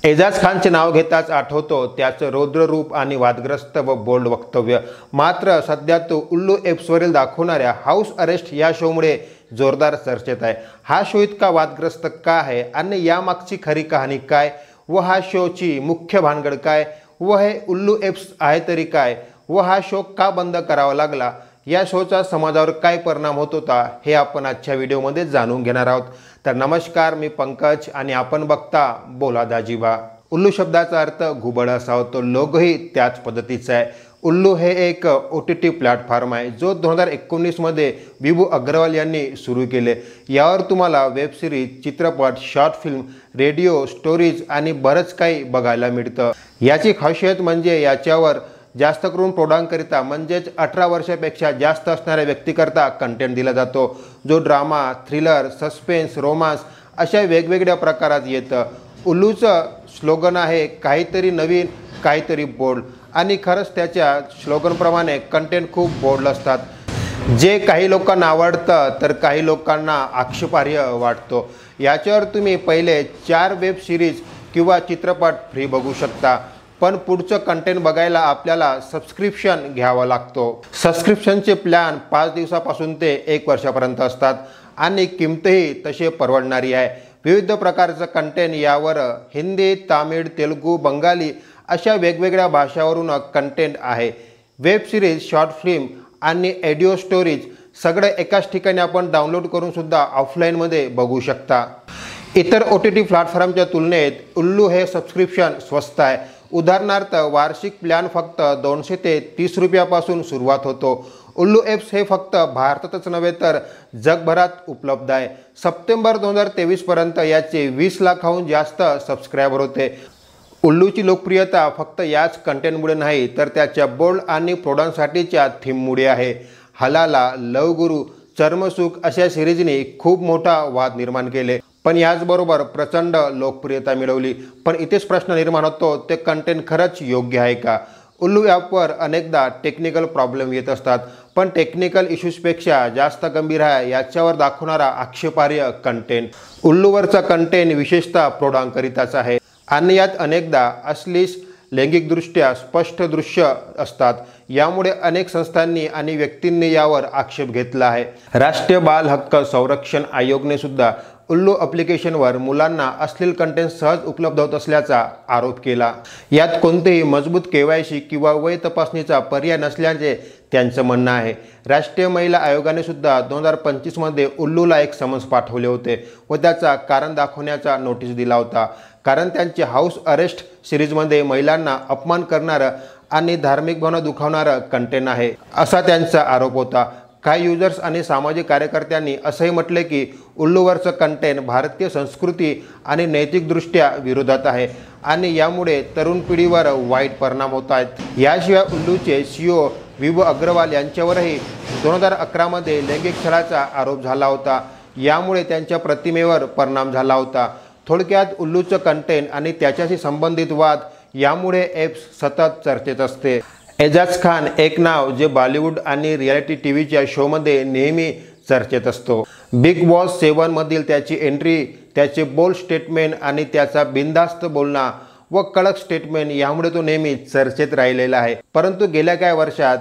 एजाज खानचे नाव घेताच आठवतो त्याचं रौद्र रूप आणि वादग्रस्त व बोल्ड वक्तव्य। मात्र सध्या तो उल्लू एप्सवरील दाखवणाऱ्या हाऊस अरेस्ट या शोमुळे जोरदार चर्चेत आहे। हा शो इतका वादग्रस्त का आहे आणि यामागची खरी कहाणी काय व हा शोची मुख्य भानगड काय व हे उल्लू एप्स आहे तरी काय व हा शो का बंद करावा लागला, या शोचा समाजावर काय परिणाम होत होता हे आपण आजच्या व्हिडिओमध्ये जाणून घेणार आहोत। तर नमस्कार, मी पंकज आणि आपण बघता बोला दाजीबा। उल्लू शब्दाचा अर्थ घुबड असा होतो, लोगोही त्याच पद्धतीचा आहे। उल्लू हे एक OTT प्लॅटफॉर्म आहे जो 2019 मध्ये विभू अग्रवाल यांनी सुरू केले। यावर तुम्हाला वेब सिरीज, चित्रपट, शॉर्ट फिल्म, रेडिओ, स्टोरीज आणि बरंच काही बघायला मिळतं। याची खासियत म्हणजे याच्यावर जास्त करून प्रौढांकरिता म्हणजेच 18 वर्षापेक्षा जास्त असणाऱ्या व्यक्तीकरता कंटेंट दिला जातो, जो ड्रामा, थ्रिलर, सस्पेन्स, रोमांस अशा वेगवेगळ्या प्रकारात येतं। उल्लूचं स्लोगन आहे काहीतरी नवीन, काहीतरी बोल्ड, आणि खरंच त्याच्या स्लोगनप्रमाणे कंटेंट खूप बोल्ड असतात, जे काही लोकांना आवडतं तर काही लोकांना आक्षेपार्ह वाटतो। याच्यावर तुम्ही पहिले 4 वेब सिरीज किंवा चित्रपट फ्री बघू शकता, पण पुढचं कंटेंट बघायला आपल्याला सबस्क्रिप्शन घ्यावं लागतो। सबस्क्रिप्शनचे प्लॅन 5 दिवसापासून ते 1 वर्षापर्यंत असतात आणि किंमतही तशी परवडणारी आहे। विविध प्रकारचं कंटेंट यावर हिंदी, तामिळ, तेलुगू, बंगाली अशा वेगवेगळ्या भाषावरून कंटेंट आहे। वेब सिरीज, शॉर्ट फिल्म आणि ऑडिओ स्टोरीज सगळं एकाच ठिकाणी आपण डाउनलोड करून सुद्धा ऑफलाईनमध्ये बघू शकता। इतर OTT प्लॅटफॉर्मच्या तुलनेत उल्लू हे सबस्क्रिप्शन स्वस्त आहे। उदाहरणार्थ वार्षिक प्लॅन फक्त 200 ते 30 रुपयापासून सुरुवात होतो। उल्लू एप्स हे फक्त भारतातच नव्हे तर जगभरात उपलब्ध आहे। सप्टेंबर 2023 पर्यंत याचे 20 लाखाहून जास्त सबस्क्रायबर होते। उल्लूची लोकप्रियता फक्त याच कंटेंटमुळे नाही तर त्याच्या बोल्ड आणि प्रौढांसाठीच्या थीममुळे आहे। हलाला, लव गुरु, चर्मसुख अशा सिरीजने खूप मोठा वाद निर्माण केले, पण याचबरोबर प्रचंड लोकप्रियता मिळवली। पण इथेच प्रश्न निर्माण होतो, ते कंटेंट खरंच योग्य आहे का? उल्लू ॲपवर अनेकदा टेक्निकल प्रॉब्लेम येत असतात, पण टेक्निकल इश्यूजपेक्षा जास्त गंभीर आहे याच्यावर दाखवणारा आक्षेपार्ह कंटेंट। उल्लूवरचा कंटेंट विशेषतः प्रौढांकरिताच आहे आणि यात अनेकदा अश्लील, लैंगिकदृष्ट्या स्पष्ट दृश्य असतात। यामुळे अनेक संस्थांनी आणि व्यक्तींनी यावर आक्षेप घेतला आहे। राष्ट्रीय बाल हक्क संरक्षण आयोगने सुद्धा उल्लू ॲप्लिकेशनवर मुलांना अश्लील कंटेंट सहज उपलब्ध होत असल्याचा आरोप केला। यात कोणतेही मजबूत KYC किंवा वय तपासणीचा पर्याय नसल्याचे त्यांचं म्हणणं आहे। राष्ट्रीय महिला आयोगाने सुद्धा 2025 मध्ये उल्लूला एक समन्स पाठवले होते व त्याचा कारण दाखवण्याचा नोटीस दिला होता, कारण त्यांचे हाऊस अरेस्ट सिरीजमध्ये महिलांना अपमान करणारं आणि धार्मिक भावना दुखावणारं कंटेंट आहे, असा त्यांचा आरोप होता। काही युजर्स आणि सामाजिक कार्यकर्त्यांनी असंही म्हटले की उल्लूवरचं कंटेंट भारतीय संस्कृती आणि नैतिकदृष्ट्या विरोधात आहे आणि यामुळे तरुण पिढीवर वाईट परिणाम होत आहेत। याशिवाय उल्लूचे CEO विभू अग्रवाल यांच्यावरही 2011 मध्ये लैंगिक छळाचा आरोप झाला होता, यामुळे त्यांच्या प्रतिमेवर परिणाम झाला होता। थोडक्यात उल्लूचं कंटेंट आणि त्याच्याशी संबंधित वाद यामुळे एप्स सतत चर्चेत असते। एजाज खान एक नाव जे बॉलिवूड आणि रियालिटी टीव्हीच्या शोमध्ये नेहमी चर्चेत असतो। बिग बॉस 7 मधील त्याची एंट्री, त्याचे बोल्ड स्टेटमेंट आणि त्याचा बिनधास्त बोलणं व कडक स्टेटमेंट यामुळे तो नेहमी चर्चेत राहिलेला आहे। परंतु गेल्या काही वर्षात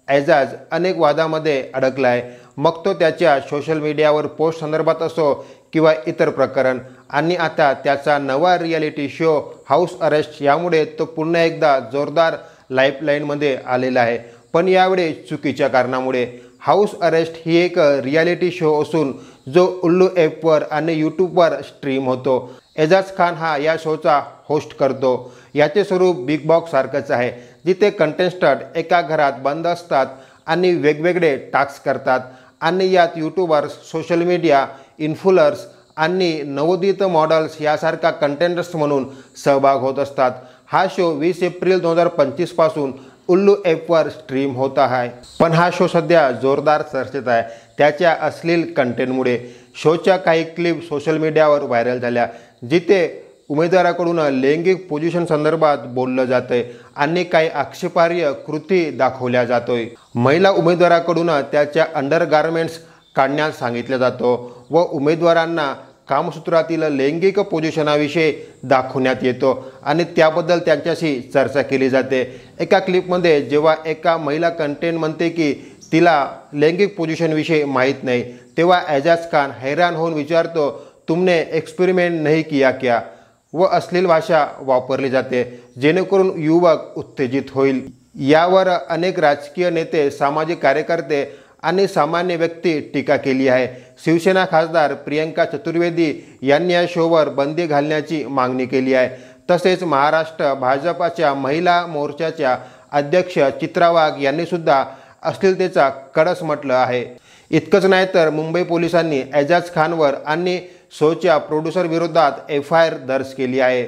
एजाज अनेक वादामध्ये अडकला आहे, मग तो त्याच्या सोशल मीडियावर पोस्ट संदर्भात असो किंवा इतर प्रकरण। आणि आता त्याचा नवा रियालिटी शो हाऊस अरेस्ट यामुळे तो पुन्हा एकदा जोरदार लाईफलाईनमध्ये आलेला आहे, पण यावेळी चुकीच्या कारणामुळे। हाऊस अरेस्ट ही एक रियालिटी शो असून जो उल्लू ॲपवर आणि यूट्यूबवर स्ट्रीम होतो। एजाज खान हा या शोचा होस्ट करतो। याचे स्वरूप बिग बॉस सारखंच आहे, जिथे कंटेस्टंट एका घरात बंद असतात आणि वेगवेगळे टास्क करतात आणि यात यूट्यूबर्स, सोशल मीडिया इन्फ्लुएन्सर्स आणि नवोदित मॉडेल्स यासारखा कंटेंटर्स म्हणून सहभाग होत असतात। हा शो 20 एप्रिल 2025 पासून उल्लू ॲपवर स्ट्रीम होत आहे, पण हा शो सध्या जोरदार चर्चेत आहे त्याच्या अश्लील कंटेंटमुळे। शोच्या काही क्लिप सोशल मीडियावर व्हायरल झाल्या, जिथे उमेदवाराकडून लैंगिक पोझिशन संदर्भात बोललं जातंय आणि काही आक्षेपार्ह कृती दाखवल्या जातोय। महिला उमेदवाराकडून त्याच्या अंडरगार्मेंट्स काढण्यास सांगितलं जातं व उमेदवारांना कामसूत्रातील लैंगिक पोझिशनाविषयी दाखवण्यात येतो आणि त्याबद्दल त्यांच्याशी चर्चा केली जाते। एका क्लिपमध्ये जेव्हा एका महिला कंटेंट म्हणते की तिला लैंगिक पोझिशनविषयी माहीत नाही, तेव्हा एजाज खान हैराण होऊन विचारतो, तुमने एक्सपेरिमेंट नहीं किया क्या? व अश्लील भाषा वापरली जाते जेणेकरून युवक उत्तेजित होईल। यावर अनेक राजकीय नेते, सामाजिक कार्यकर्ते आणि सामान्य व्यक्ती टीका केली आहे। शिवसेना खासदार प्रियंका चतुर्वेदी यांनी या शोवर बंदी घालण्याची मागणी केली आहे। तसेच महाराष्ट्र भाजपाच्या महिला मोर्चाच्या अध्यक्ष चित्रा वाघ यांनी सुद्धा अश्लीलतेचा कडस म्हटलं आहे। इतकंच नाही तर मुंबई पोलिसांनी एजाज खानवर आणि शोच्या प्रोड्युसर विरोधात FIR दर्ज केली आहे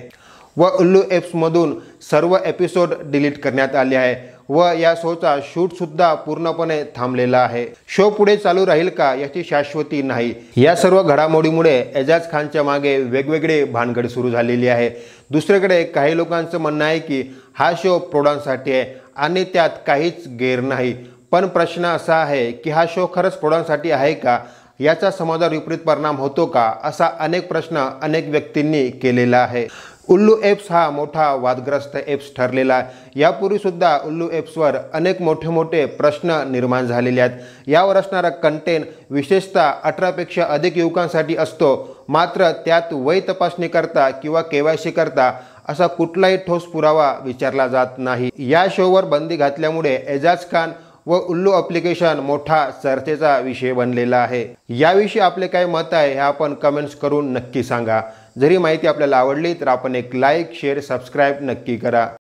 व उल्लू ॲप्समधून सर्व एपिसोड डिलीट करण्यात आले आहे व या शोचा शूटसुद्धा पूर्णपणे थांबलेला आहे। शो पुढे चालू राहील का याची शाश्वती नाही। या सर्व घडामोडीमुळे एजाज खानच्या मागे वेगवेगळे भानगड सुरू झालेली आहे। दुसरीकडे काही लोकांचं म्हणणं आहे की हा शो प्रौढांसाठी आहे आणि त्यात काहीच गैर नाही, पण प्रश्न असा आहे की हा शो खरंच प्रौढांसाठी आहे का? याचा समाजावर विपरीत परिणाम होतो का? असा अनेक प्रश्न अनेक व्यक्तींनी केलेला आहे। उल्लू ॲप्स हा मोठा वादग्रस्त ॲप्स ठरलेला आहे। यापूर्वीसुद्धा उल्लू ॲप्सवर अनेक मोठे प्रश्न निर्माण झालेले आहेत। यावर असणारा कंटेंट विशेषतः 18पेक्षा अधिक युवकांसाठी असतो, मात्र त्यात वय तपासणी करता किंवा KYC करता असा कुठलाही ठोस पुरावा विचारला जात नाही। या शोवर बंदी घातल्यामुळे एजाज खान व उल्लू ॲप्लिकेशन मोठा चर्चेचा विषय बनलेला आहे। याविषयी आपले काय मत आहे हे आपण कमेंट्स करून नक्की सांगा। जरी माहिती आपल्याला आवडली तर आपण एक लाईक, शेअर, सबस्क्राईब नक्की करा।